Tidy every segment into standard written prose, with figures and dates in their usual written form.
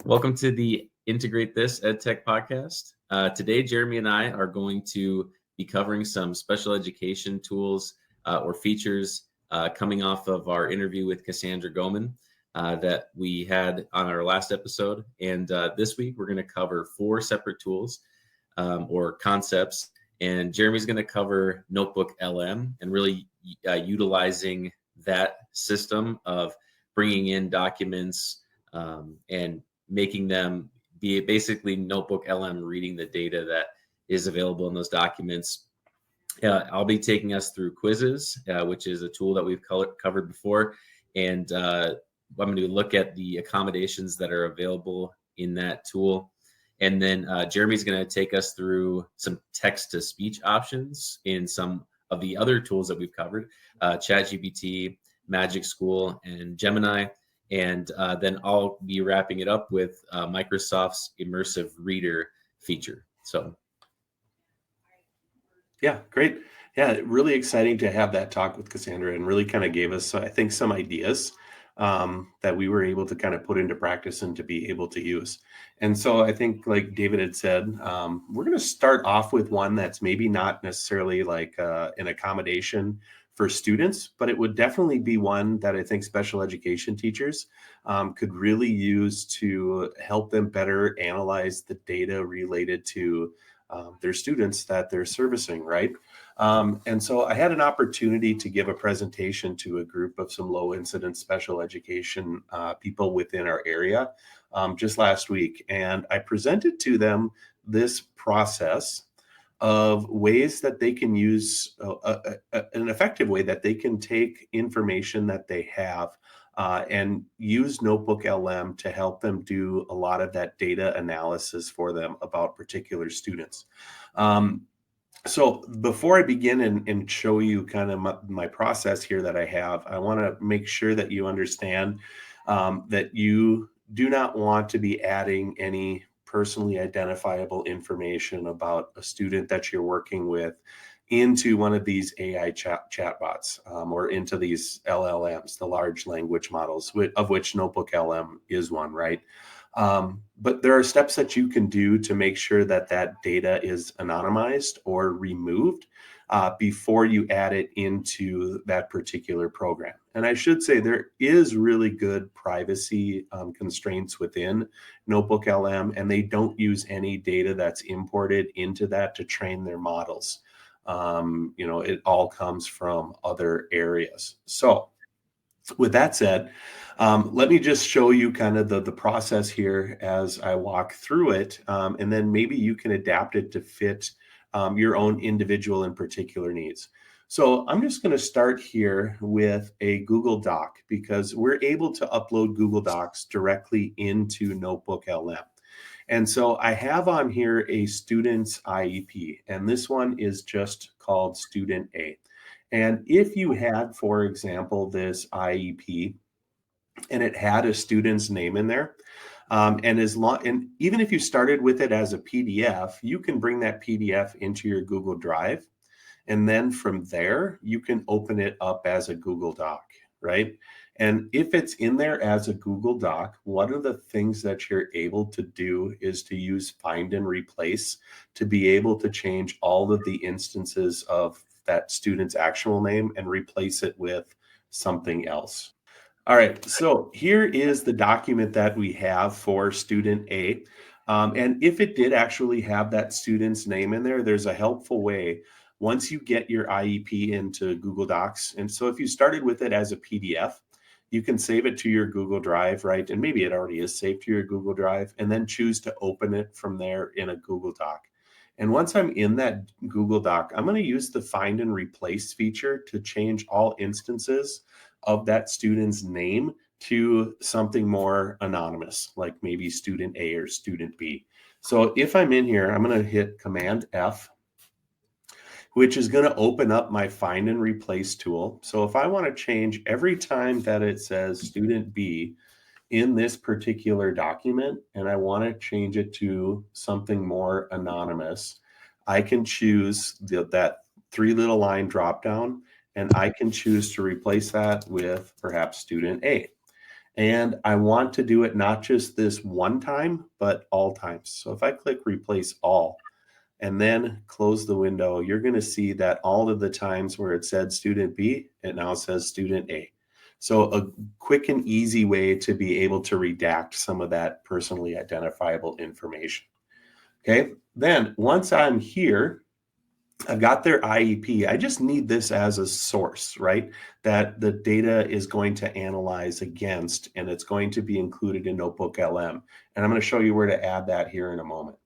Welcome to the Integrate This EdTech podcast. Today, Jeremy and I are going to be covering some special education tools or features coming off of our interview with Cassandra Goman that we had on our last episode. And this week, we're going to cover 4 separate tools or concepts. And Jeremy's going to cover NotebookLM and really utilizing that system of bringing in documents and making them be basically NotebookLM reading the data that is available in those documents. I'll be taking us through Quizizz, which is a tool that we've covered before. And I'm going to look at the accommodations that are available in that tool. And then Jeremy's going to take us through some text-to-speech options in some of the other tools that we've covered, ChatGPT, Magic School, and Gemini. And then I'll be wrapping it up with Microsoft's immersive reader feature. So, yeah, great. Yeah, really exciting to have that talk with Cassandra, and really kind of gave us, I think, some ideas that we were able to kind of put into practice and to be able to use. And so I think, like David had said, we're going to start off with one that's maybe not necessarily like an accommodation for students, but it would definitely be one that I think special education teachers could really use to help them better analyze the data related to their students that they're servicing, right? And so I had an opportunity to give a presentation to a group of some low incidence special education people within our area just last week. And I presented to them this process of ways that they can use an effective way that they can take information that they have and use NotebookLM to help them do a lot of that data analysis for them about particular students. So before I begin and show you kind of my process here that I have, I want to make sure that you understand that you do not want to be adding any personally identifiable information about a student that you're working with into one of these AI chatbots or into these LLMs, the large language models, of which NotebookLM is one, right? But there are steps that you can do to make sure that that data is anonymized or removed before you add it into that particular program. And I should say there is really good privacy constraints within NotebookLM, and they don't use any data that's imported into that to train their models. It all comes from other areas. So with that said, let me just show you kind of the process here as I walk through it, and then maybe you can adapt it to fit your own individual and particular needs. So I'm just going to start here with a Google Doc because we're able to upload Google Docs directly into NotebookLM. And so I have on here a student's IEP, and this one is just called Student A. And if you had, for example, this IEP and it had a student's name in there, and even if you started with it as a PDF, you can bring that PDF into your Google Drive. And then from there, you can open it up as a Google Doc, right? And if it's in there as a Google Doc, one of the things that you're able to do is to use find and replace to be able to change all of the instances of that student's actual name and replace it with something else. All right, so here is the document that we have for student A. And if it did actually have that student's name in there, there's a helpful way once you get your IEP into Google Docs. And so if you started with it as a PDF, you can save it to your Google Drive, right? And maybe it already is saved to your Google Drive, and then choose to open it from there in a Google Doc. And once I'm in that Google Doc, I'm going to use the find and replace feature to change all instances of that student's name to something more anonymous, like maybe student A or student B. So if I'm in here, I'm going to hit Command F, which is going to open up my find and replace tool. So if I want to change every time that it says student B in this particular document, and I want to change it to something more anonymous, I can choose that 3 little line drop down, and I can choose to replace that with perhaps student A. And I want to do it not just this one time, but all times. So if I click replace all and then close the window, you're going to see that all of the times where it said student B, it now says student A. So a quick and easy way to be able to redact some of that personally identifiable information. Okay, then once I'm here, I've got their IEP. I just need this as a source, right? That the data is going to analyze against, and it's going to be included in NotebookLM. And I'm going to show you where to add that here in a moment.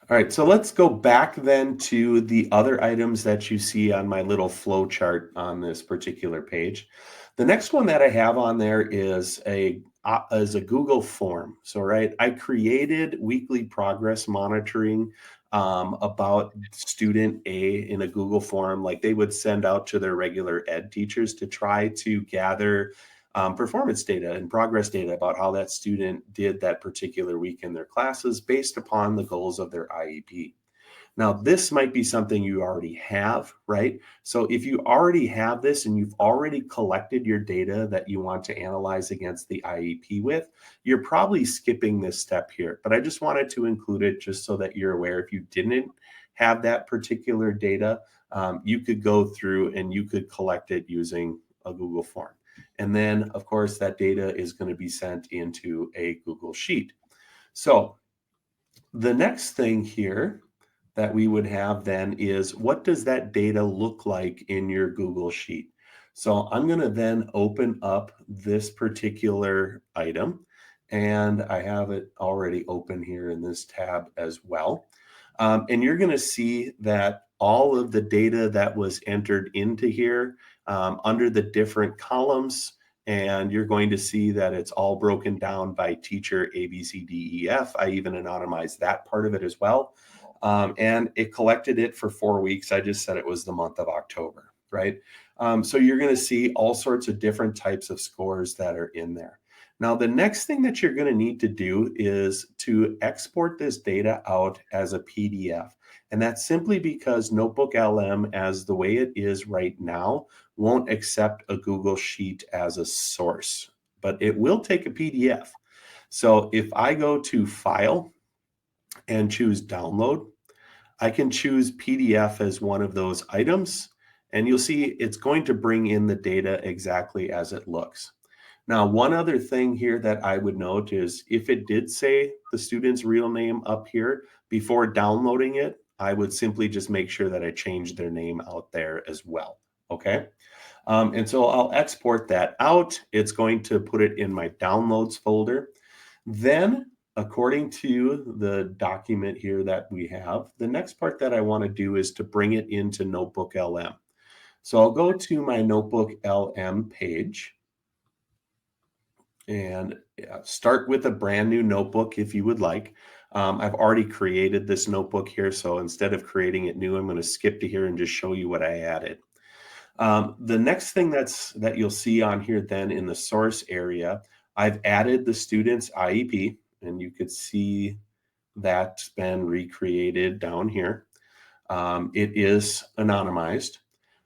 All right, so let's go back then to the other items that you see on my little flow chart on this particular page. The next one that I have on there is a Google form. So, right, I created weekly progress monitoring about student A in a Google form, like they would send out to their regular ed teachers to try to gather performance data and progress data about how that student did that particular week in their classes based upon the goals of their IEP. Now, this might be something you already have, right? So if you already have this and you've already collected your data that you want to analyze against the IEP with, you're probably skipping this step here. But I just wanted to include it just so that you're aware. If you didn't have that particular data, you could go through and you could collect it using a Google form. And then, of course, that data is going to be sent into a Google Sheet. So the next thing here that we would have then is, what does that data look like in your Google Sheet? So I'm going to then open up this particular item, and I have it already open here in this tab as well. And you're going to see that all of the data that was entered into here under the different columns, and you're going to see that it's all broken down by teacher A, B, C, D, E, F. I even anonymized that part of it as well. And it collected it for 4 weeks. I just said it was the month of October, right? So you're going to see all sorts of different types of scores that are in there. Now, the next thing that you're going to need to do is to export this data out as a PDF. And that's simply because NotebookLM, as the way it is right now, won't accept a Google Sheet as a source, but it will take a PDF. So if I go to File and choose Download, I can choose PDF as one of those items, and you'll see it's going to bring in the data exactly as it looks. Now, one other thing here that I would note is if it did say the student's real name up here, before downloading it, I would simply just make sure that I changed their name out there as well, okay? And so I'll export that out. It's going to put it in my downloads folder. Then, according to the document here that we have, the next part that I want to do is to bring it into NotebookLM. So I'll go to my NotebookLM page and start with a brand new notebook if you would like. I've already created this notebook here, so instead of creating it new, I'm going to skip to here and just show you what I added. The next thing that you'll see on here then in the source area, I've added the student's IEP, and you could see that's been recreated down here. It is anonymized.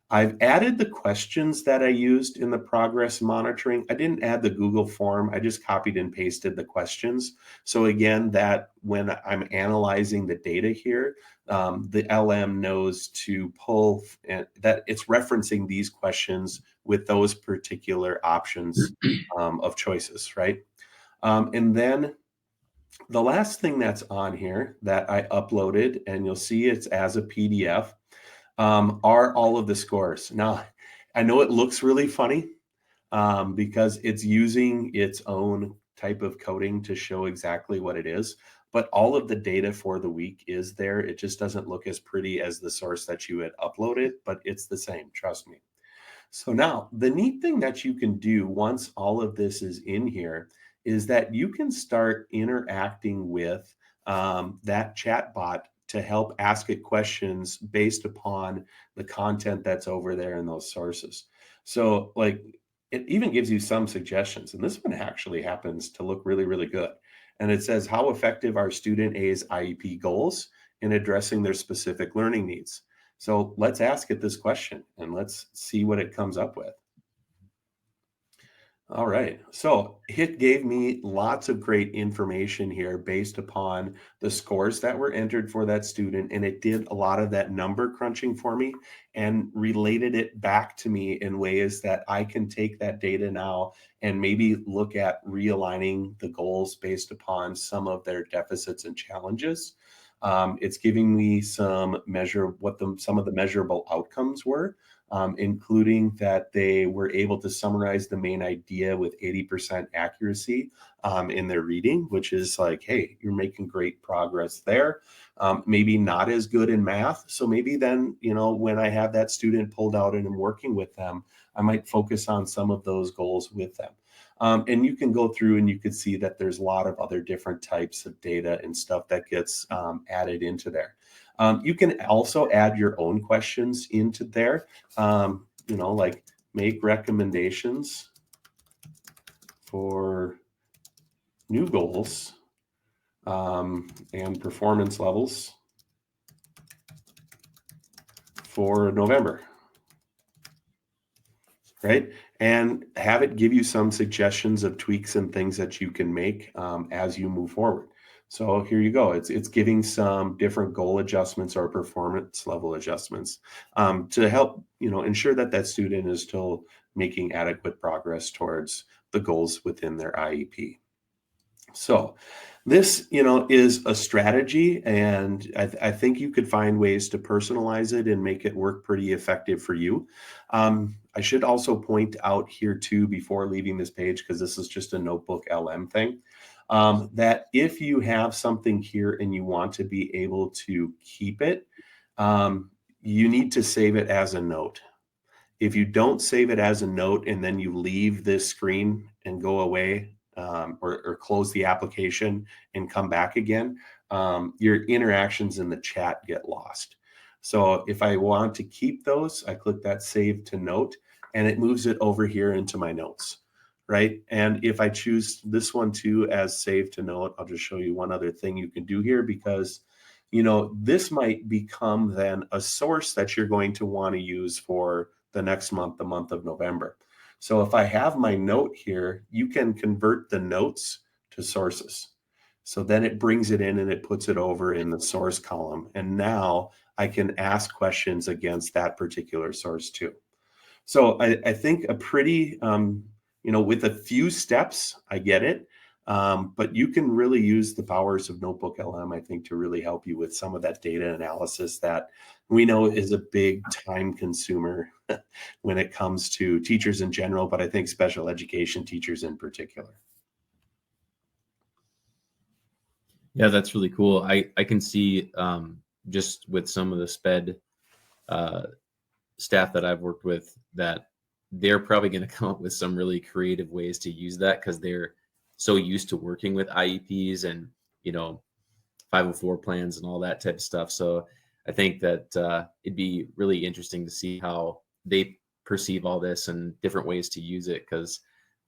I've added the questions that I used in the progress monitoring. I didn't add the Google form. I just copied and pasted the questions. So again, that when I'm analyzing the data here, the LM knows to pull that it's referencing these questions with those particular options of choices, right? And then the last thing that's on here that I uploaded, and you'll see it's as a PDF, are all of the scores. Now, I know it looks really funny because it's using its own type of coding to show exactly what it is, but all of the data for the week is there. It just doesn't look as pretty as the source that you had uploaded, but it's the same, trust me. So now, the neat thing that you can do once all of this is in here is that you can start interacting with that chat bot to help ask it questions based upon the content that's over there in those sources. So like it even gives you some suggestions. And this one actually happens to look really, really good. And it says, how effective are student A's IEP goals in addressing their specific learning needs? So let's ask it this question and let's see what it comes up with. All right. So it gave me lots of great information here based upon the scores that were entered for that student. And it did a lot of that number crunching for me and related it back to me in ways that I can take that data now and maybe look at realigning the goals based upon some of their deficits and challenges. It's giving me some some of the measurable outcomes were, including that they were able to summarize the main idea with 80% accuracy in their reading, which is like, hey, you're making great progress there. Maybe not as good in math. So maybe then, when I have that student pulled out and I'm working with them, I might focus on some of those goals with them. And you can go through and you can see that there's a lot of other different types of data and stuff that gets added into there. You can also add your own questions into there, like make recommendations for new goals and performance levels for November, right? And have it give you some suggestions of tweaks and things that you can make as you move forward. So here you go. It's giving some different goal adjustments or performance level adjustments to help ensure that that student is still making adequate progress towards the goals within their IEP. So this, is a strategy, and I think you could find ways to personalize it and make it work pretty effective for you. I should also point out here too, before leaving this page, because this is just a NotebookLM thing, that if you have something here and you want to be able to keep it, you need to save it as a note. If you don't save it as a note and then you leave this screen and go away, or close the application and come back again, your interactions in the chat get lost. So if I want to keep those, I click that save to note and it moves it over here into my notes, right? And if I choose this one too as save to note, I'll just show you one other thing you can do here, because this might become then a source that you're going to want to use for the next month, the month of November. So if I have my note here, you can convert the notes to sources. So then it brings it in and it puts it over in the source column. And now I can ask questions against that particular source too. So I think a pretty, with a few steps, I get it. But you can really use the powers of NotebookLM, I think, to really help you with some of that data analysis that we know is a big time consumer when it comes to teachers in general, but I think special education teachers in particular. Yeah, that's really cool. I can see just with some of the SPED staff that I've worked with that they're probably going to come up with some really creative ways to use that, because they're so used to working with IEPs and 504 plans and all that type of stuff. So I think that it'd be really interesting to see how they perceive all this and different ways to use it, because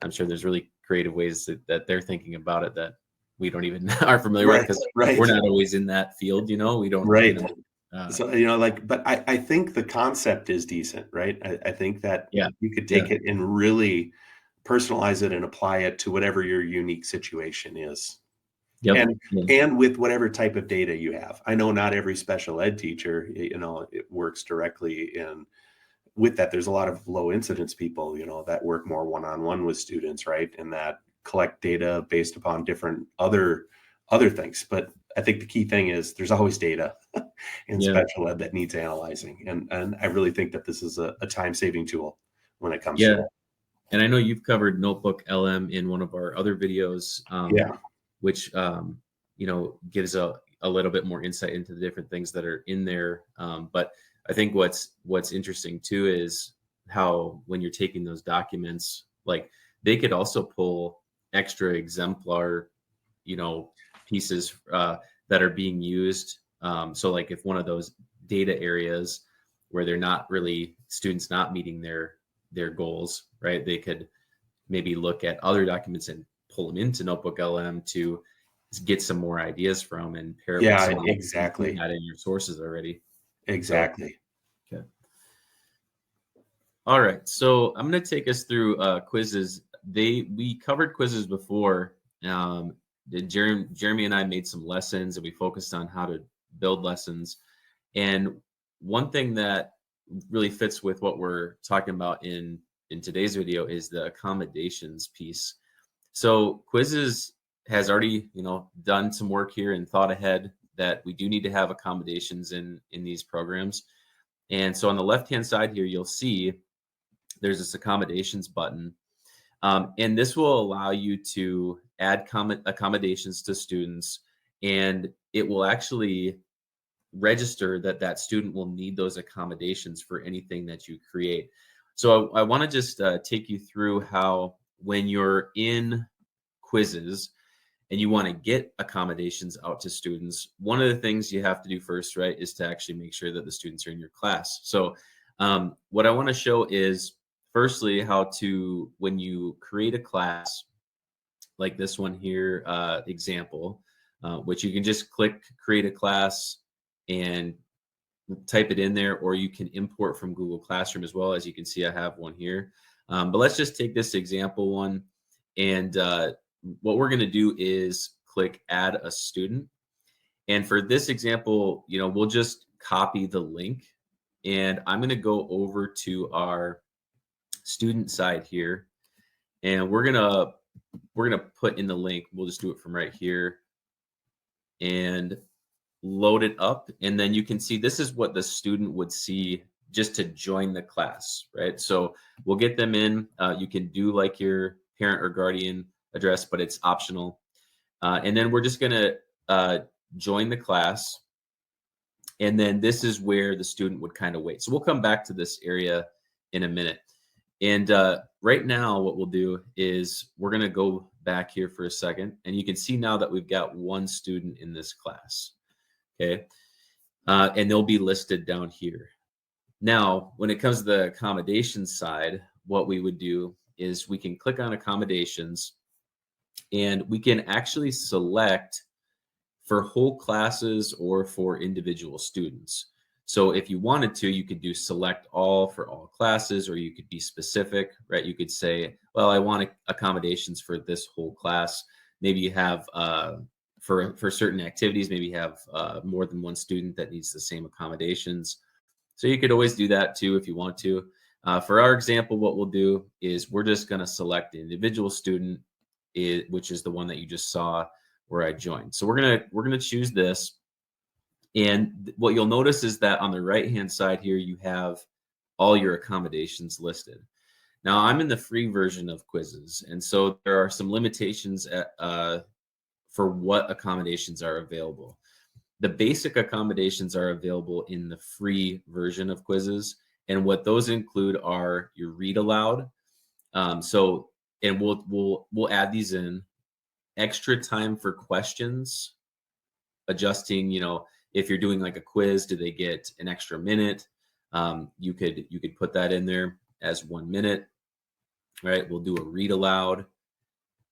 I'm sure there's really creative ways that they're thinking about it that we don't even are familiar with, because we're not always in that field. We don't. Right. So, but I think the concept is decent, right? I think that you could take it and really personalize it and apply it to whatever your unique situation is. Yep. And with whatever type of data you have. I know not every special ed teacher, it works directly in with that. There's a lot of low incidence people, that work more one-on-one with students, right? And that collect data based upon different other things. But I think the key thing is there's always data in special ed that needs analyzing. And I really think that this is a time-saving tool when it comes to that. And I know you've covered NotebookLM in one of our other videos, which gives a little bit more insight into the different things that are in there. But I think what's interesting too is how when you're taking those documents, like they could also pull extra exemplar, pieces that are being used. So like if one of those data areas where they're not really students not meeting their goals, right? They could maybe look at other documents and pull them into NotebookLM to get some more ideas from and pair it with some exactly. you had in your sources already. Exactly. So, okay. All right. So I'm going to take us through Quizizz we covered quizzes before. Jeremy and I made some lessons, and we focused on how to build lessons. And one thing that really fits with what we're talking about in today's video is the accommodations piece. So Quizizz has already, done some work here and thought ahead that we do need to have accommodations in these programs. And so on the left-hand side here, you'll see there's this accommodations button. And this will allow you to add accommodations to students, and it will actually register that that student will need those accommodations for anything that you create. So I want to just take you through how, when you're in Quizizz and you want to get accommodations out to students, one of the things you have to do first, right, is to actually make sure that the students are in your class. So what I want to show is, firstly, how to, when you create a class like this one here, example, which you can just click create a class and type it in there, or you can import from Google Classroom as well. As you can see, I have one here. But let's just take this example one. And what we're going to do is click add a student. And for this example, we'll just copy the link. And I'm going to go over to our student side here. And we're going to put in the link. We'll just do it from right here and load it up. And then you can see this is what the student would see just to join the class, right? So we'll get them in. You can do like your parent or guardian address, but it's optional. And then we're just going to join the class. And then this is where the student would kind of wait. So we'll come back to this area in a minute. And right now, what we'll do is we're going to go back here for a second. And you can see now that we've got one student in this class. Okay. And they'll be listed down here. Now, when it comes to the accommodations side, what we would do is we can click on accommodations, and we can actually select for whole classes or for individual students. So if you wanted to, you could do select all for all classes, or you could be specific, right? You could say, well, I want accommodations for this whole class. Maybe you have, for certain activities, maybe you have more than one student that needs the same accommodations. So you could always do that too if you want to. For our example, what we'll do is we're just going to select the individual student, which is the one that you just saw where I joined. So we're gonna choose this. And what you'll notice is that on the right-hand side here, you have all your accommodations listed. Now, I'm in the free version of Quizizz, and so there are some limitations for what accommodations are available. The basic accommodations are available in the free version of Quizizz, and what those include are your read-aloud. And we'll add these in. Extra time for questions, adjusting, if you're doing like a quiz, do they get an extra minute? You could put that in there as 1 minute, right? We'll do a read aloud,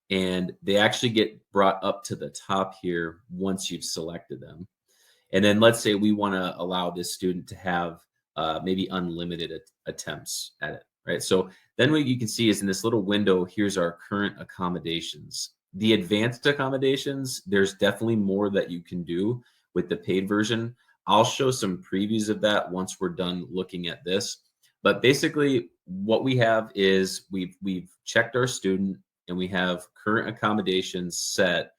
and they actually get brought up to the top here once you've selected them. And then let's say we want to allow this student to have maybe unlimited attempts at it, right? So then what you can see is in this little window, here's our current accommodations. The advanced accommodations, there's definitely more that you can do with the paid version. I'll show some previews of that once we're done looking at this. But basically what we have is we've checked our student, and we have current accommodations set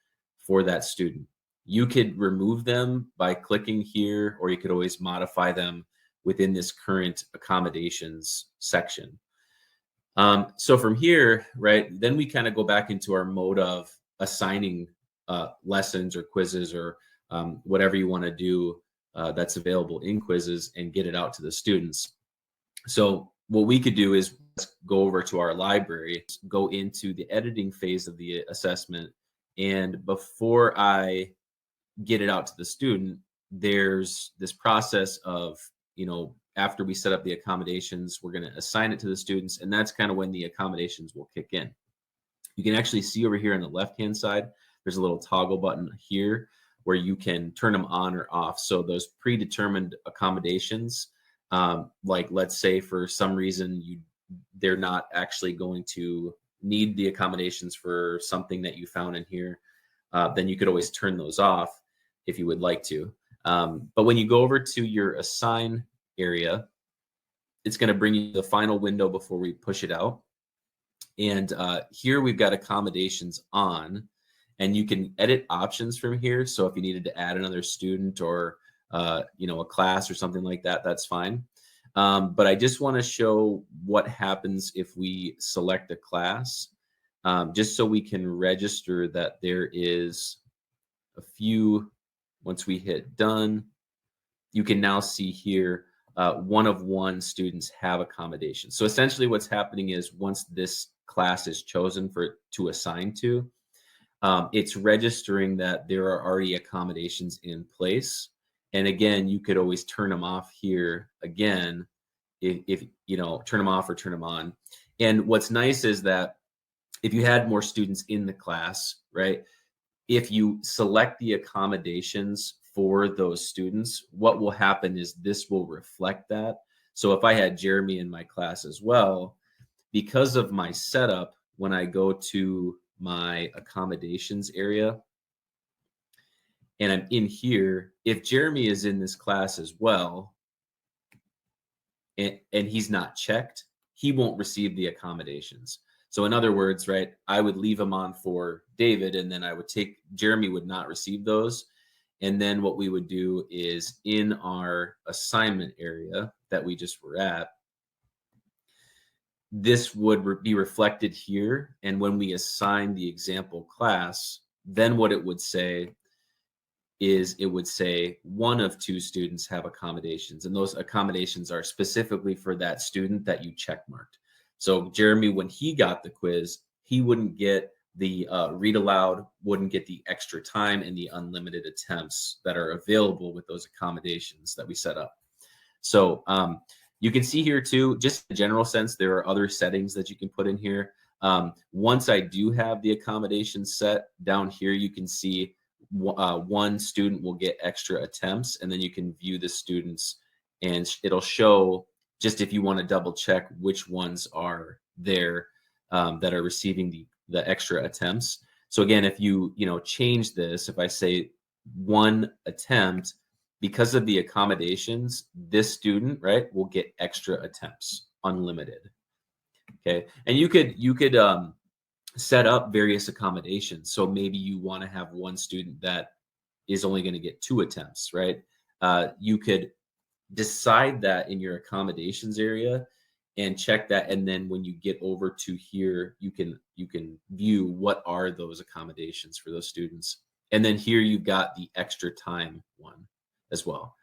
for that student. You could remove them by clicking here, or you could always modify them within this current accommodations section. So from here, right, then we kind of go back into our mode of assigning lessons or quizzes or whatever you want to do that's available in Quizizz, and get it out to the students. So what we could do is go over to our library, go into the editing phase of the assessment. And before I get it out to the student, there's this process of, after we set up the accommodations, we're going to assign it to the students. And that's kind of when the accommodations will kick in. You can actually see over here on the left-hand side, there's a little toggle button here where you can turn them on or off. So those predetermined accommodations, like let's say for some reason they're not actually going to need the accommodations for something that you found in here, then you could always turn those off if you would like to. But when you go over to your assign area, it's going to bring you the final window before we push it out. And here we've got accommodations on, and you can edit options from here. So if you needed to add another student or a class or something like that, that's fine. But I just want to show what happens if we select a class, just so we can register that there is a few. Once we hit done, you can now see here 1 of 1 students have accommodations. So essentially what's happening is once this class is chosen to assign to, it's registering that there are already accommodations in place. And again, you could always turn them off here again, if turn them off or turn them on. And what's nice is that if you had more students in the class, right, if you select the accommodations for those students, what will happen is this will reflect that. So if I had Jeremy in my class as well, because of my setup, when I go to my accommodations area and I'm in here, if Jeremy is in this class as well, and he's not checked, he won't receive the accommodations. So in other words, right, I would leave him on for David, and then Jeremy would not receive those. And then what we would do is in our assignment area that we just were at, this would be reflected here. And when we assign the example class, then what it would say is it would say 1 of 2 students have accommodations. And those accommodations are specifically for that student that you checkmarked. So Jeremy, when he got the quiz, he wouldn't get the read aloud, wouldn't get the extra time and the unlimited attempts that are available with those accommodations that we set up. So you can see here too, just in a general sense, there are other settings that you can put in here. Once I do have the accommodations set down here, you can see 1 student will get extra attempts, and then you can view the students and it'll show just if you want to double check which ones are there that are receiving the extra attempts. So again, if you change this, if I say 1 attempt, because of the accommodations, this student, right, will get extra attempts, unlimited. Okay, and you could set up various accommodations. So maybe you want to have 1 student that is only going to get 2 attempts, right? You could decide that in your accommodations area and check that. And then when you get over to here, you can view what are those accommodations for those students. And then here you've got the extra time one as well.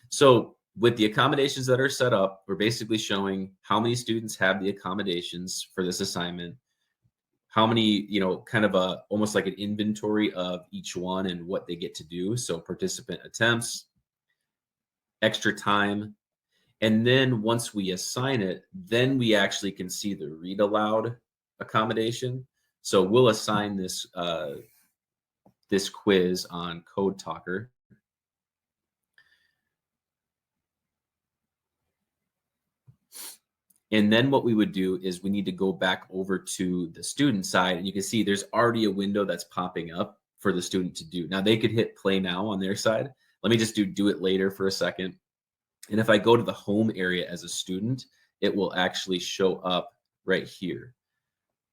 So with the accommodations that are set up, we're basically showing how many students have the accommodations for this assignment, how many, kind of almost like an inventory of each one and what they get to do. So participant attempts, extra time. And then once we assign it, then we actually can see the read aloud accommodation. So we'll assign this, this quiz on Code Talker. And then what we would do is we need to go back over to the student side, and you can see there's already a window that's popping up for the student to do. Now they could hit play now on their side. Let me just do it later for a second. And if I go to the home area as a student, it will actually show up right here,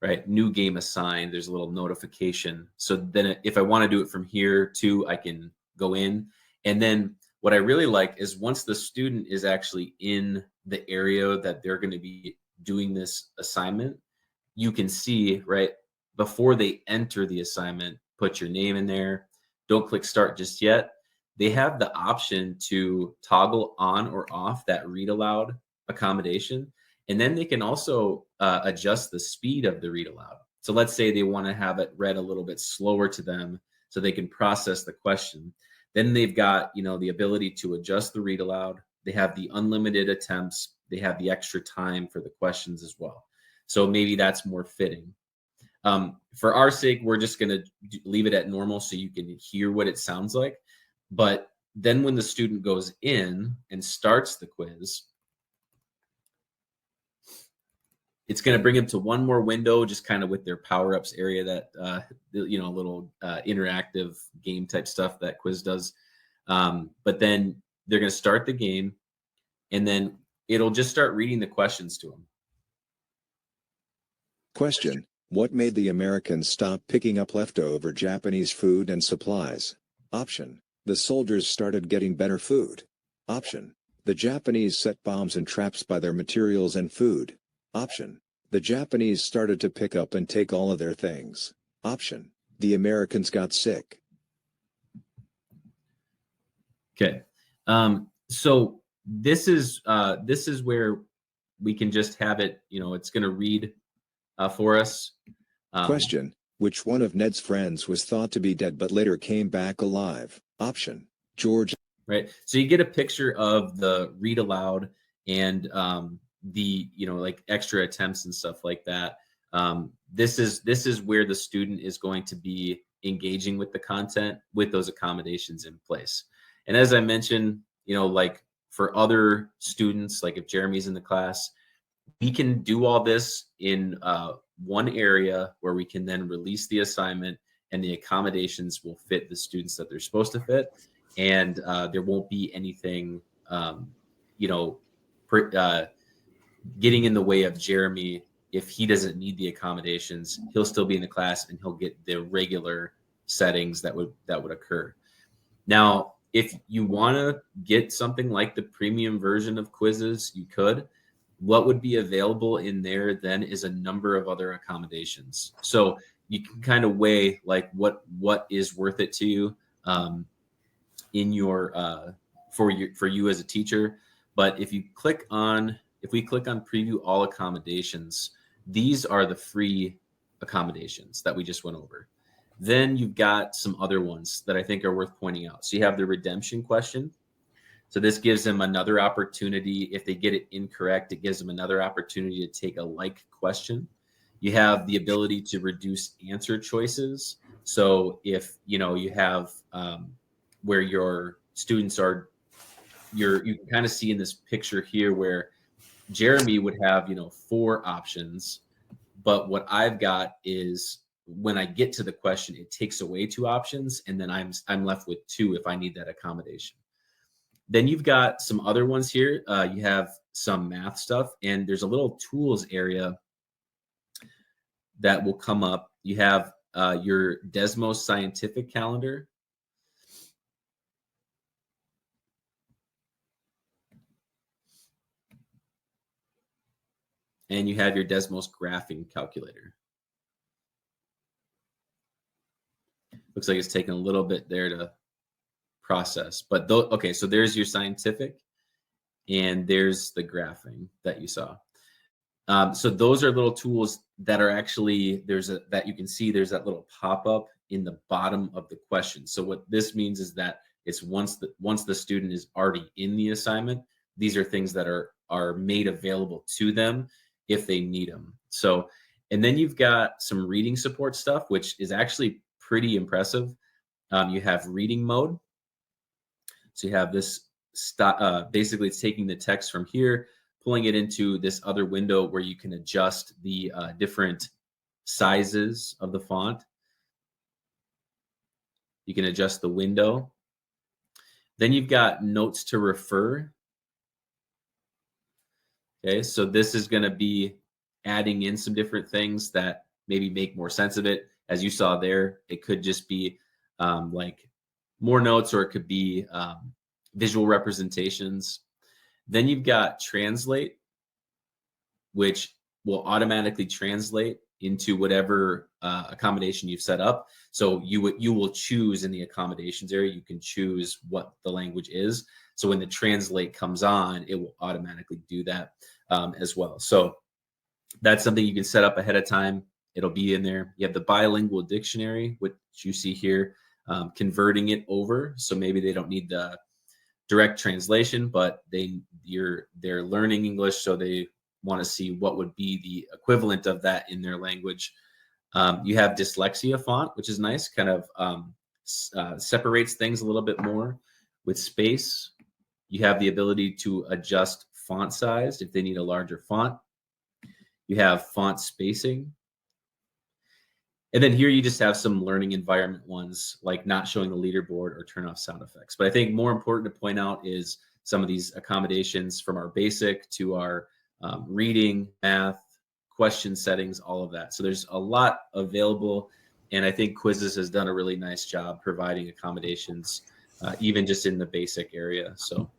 right? New game assigned, there's a little notification. So then if I want to do it from here too, I can go in. And then what I really like is once the student is actually in the area that they're going to be doing this assignment, you can see, right, before they enter the assignment, put your name in there. Don't click start just yet. They have the option to toggle on or off that read aloud accommodation. And then they can also adjust the speed of the read aloud. So let's say they want to have it read a little bit slower to them so they can process the question. Then they've got, the ability to adjust the read aloud. They have the unlimited attempts. They have the extra time for the questions as well. So maybe that's more fitting. For our sake, we're just going to leave it at normal so you can hear what it sounds like. But then when the student goes in and starts the quiz, It's going to bring them to one more window, just kind of with their power-ups area that, little interactive game type stuff that Quiz does. But then they're going to start the game, and then it'll just start reading the questions to them. Question: what made the Americans stop picking up leftover Japanese food and supplies? Option: the soldiers started getting better food. Option: the Japanese set bombs and traps by their materials and food. Option: the Japanese started to pick up and take all of their things. Option: the Americans got sick. Okay. So this is where we can just have it, it's going to read for us. Question: which one of Ned's friends was thought to be dead but later came back alive? Option: George. Right. So you get a picture of the read aloud and the, like extra attempts and stuff like that. This is where the student is going to be engaging with the content with those accommodations in place. And as I mentioned, like for other students, like if Jeremy's in the class, we can do all this in one area where we can then release the assignment, and the accommodations will fit the students that they're supposed to fit. And there won't be anything, getting in the way of Jeremy. If he doesn't need the accommodations, he'll still be in the class and he'll get the regular settings that would occur. Now, if you want to get something like the premium version of Quizizz, you could. What would be available in there then is a number of other accommodations. So you can kind of weigh like what is worth it to you in your for you as a teacher. But if we click on preview all accommodations, these are the free accommodations that we just went over. Then you've got some other ones that I think are worth pointing out. So you have the redemption question. So this gives them another opportunity. If they get it incorrect, it gives them another opportunity to take a like question. You have the ability to reduce answer choices. So if you have where your students are, you can kind of see in this picture here where Jeremy would have 4 options, but what I've got is when I get to the question, it takes away 2 options, and then I'm left with 2 if I need that accommodation. Then you've got some other ones here. You have some math stuff, and there's a little tools area that will come up. You have your Desmos scientific calendar. And you have your Desmos graphing calculator. Looks like it's taking a little bit there to process, but okay, so there's your scientific, and there's the graphing that you saw. So those are little tools that are actually that you can see. There's that little pop-up in the bottom of the question. So what this means is that it's once the student is already in the assignment, these are things that are made available to them if they need them. So, and then you've got some reading support stuff, which is actually pretty impressive. You have reading mode. So you have this basically it's taking the text from here, pulling it into this other window where you can adjust the different sizes of the font. You can adjust the window. Then you've got notes to refer. Okay, so this is going to be adding in some different things that maybe make more sense of it. As you saw there, it could just be like more notes, or it could be visual representations. Then you've got translate, which will automatically translate into whatever accommodation you've set up. So you will choose in the accommodations area, you can choose what the language is. So when the translate comes on, it will automatically do that as well. So that's something you can set up ahead of time. It'll be in there. You have the bilingual dictionary, which you see here, converting it over. So maybe they don't need the direct translation, but they're learning English, so they want to see what would be the equivalent of that in their language. You have dyslexia font, which is nice, kind of separates things a little bit more with space. You have the ability to adjust font size if they need a larger font. You have font spacing. And then here you just have some learning environment ones, like not showing the leaderboard or turn off sound effects. But I think more important to point out is some of these accommodations from our basic to our reading, math, question settings, all of that. So there's a lot available. And I think Quizizz has done a really nice job providing accommodations, even just in the basic area. So